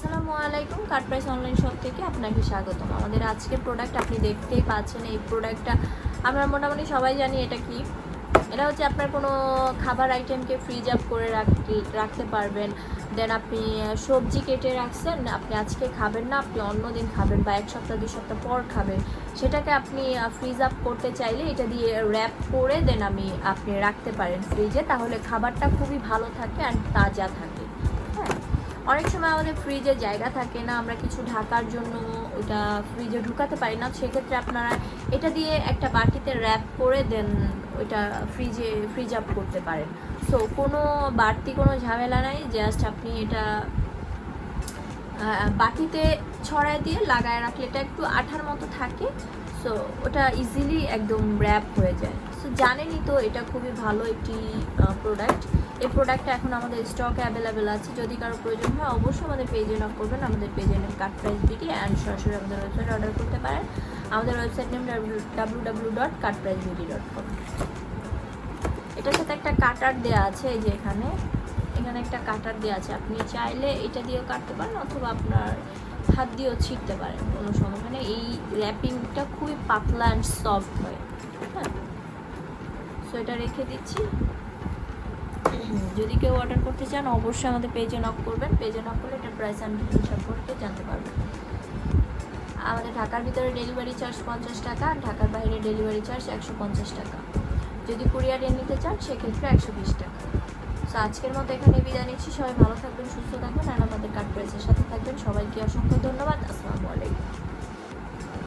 আসসালামু আলাইকুম, কাট price online shop থেকে আপনাকে স্বাগতম। আমাদের আজকের প্রোডাক্ট আপনি দেখতেই পাচ্ছেন। এই প্রোডাক্টটা আমরা মোটামুটি সবাই জানি এটা কি। এটা হচ্ছে আপনার কোনো খাবার আইটেমকে ফ্রিজ আপ করে রাখতে পারবেন। দেন আপনি সবজি কেটে রাখছেন, আপনি আজকে খাবেন না, আপনি অন্য দিন খাবেন বা 1 সপ্তাহ 2 সপ্তাহ পর খাবেন, সেটাকে আপনি ফ্রিজ আপ করতে চাইলে এটা দিয়ে র্যাপ করে দেন আপনি রাখতে পারেন ফ্রিজে। তাহলে খাবারটা খুবই ভালো থাকে আর তাজা থাকে। হ্যাঁ, অনেক সময় আমাদের ফ্রিজে জায়গা থাকে না, আমরা কিছু ঢাকার জন্য ওটা ফ্রিজে ঢুকাতে পারি না। সেক্ষেত্রে আপনারা এটা দিয়ে একটা বাটিতে র্যাপ করে দেন ওইটা ফ্রিজ আপ করতে পারেন। সো কোনো বাড়তি কোনো ঝামেলা নাই, জাস্ট আপনি এটা বাটিতে ছড়ায় দিয়ে লাগায় রাখলে এটা একটু আঠার মতো থাকে। সো ওটা ইজিলি একদম র্যাপ হয়ে যায়। সো জানেনই তো এটা খুবই ভালো একটি প্রোডাক্ট। এই প্রোডাক্টটা এখন আমাদের স্টকে অ্যাভেলেবেল আছে। যদি কারো প্রয়োজন হয় অবশ্যই আমাদের পেজে নক করবেন। আমাদের পেজে name cut price BD and সরাসরি আমাদের ওয়েবসাইটে অর্ডার করতে পারেন। আমাদের ওয়েবসাইট নেম www.cutpricebd.com। এটার সাথে একটা কাটার দেওয়া আছে, এই যে এখানে একটা কাটার দেওয়া আছে। আপনি চাইলে এটা দিয়েও কাটতে পারেন অথবা আপনার হাত দিয়েও ছিঁড়তে পারেন, কোনো সমস্যা নেই। এই র্যাপিংটা খুবই পাতলা অ্যান্ড সফট হয়। হ্যাঁ, সো এটা রেখে দিচ্ছি। যদি কেউ অর্ডার করতে চান অবশ্যই আমাদের পেজে নক করবেন। পেজে নক করলে এটার প্রাইস অ্যান্ড ডিটেইলস সম্পর্কে জানতে পারবেন। আমাদের ঢাকার ভিতরে ডেলিভারি চার্জ 50 টাকা, ঢাকার বাইরে ডেলিভারি চার্জ 150 টাকা। যদি কুরিয়ারে নিতে চান সেক্ষেত্রে 120 টাকা। সো আজকের মতো এখানে বিদায় নিচ্ছি। সবাই ভালো থাকবেন, সুস্থ থাকবেন আর আমাদের কাট প্রাইসের সাথে থাকবেন। সবাইকে অসংখ্য ধন্যবাদ। আসসালামু আলাইকুম।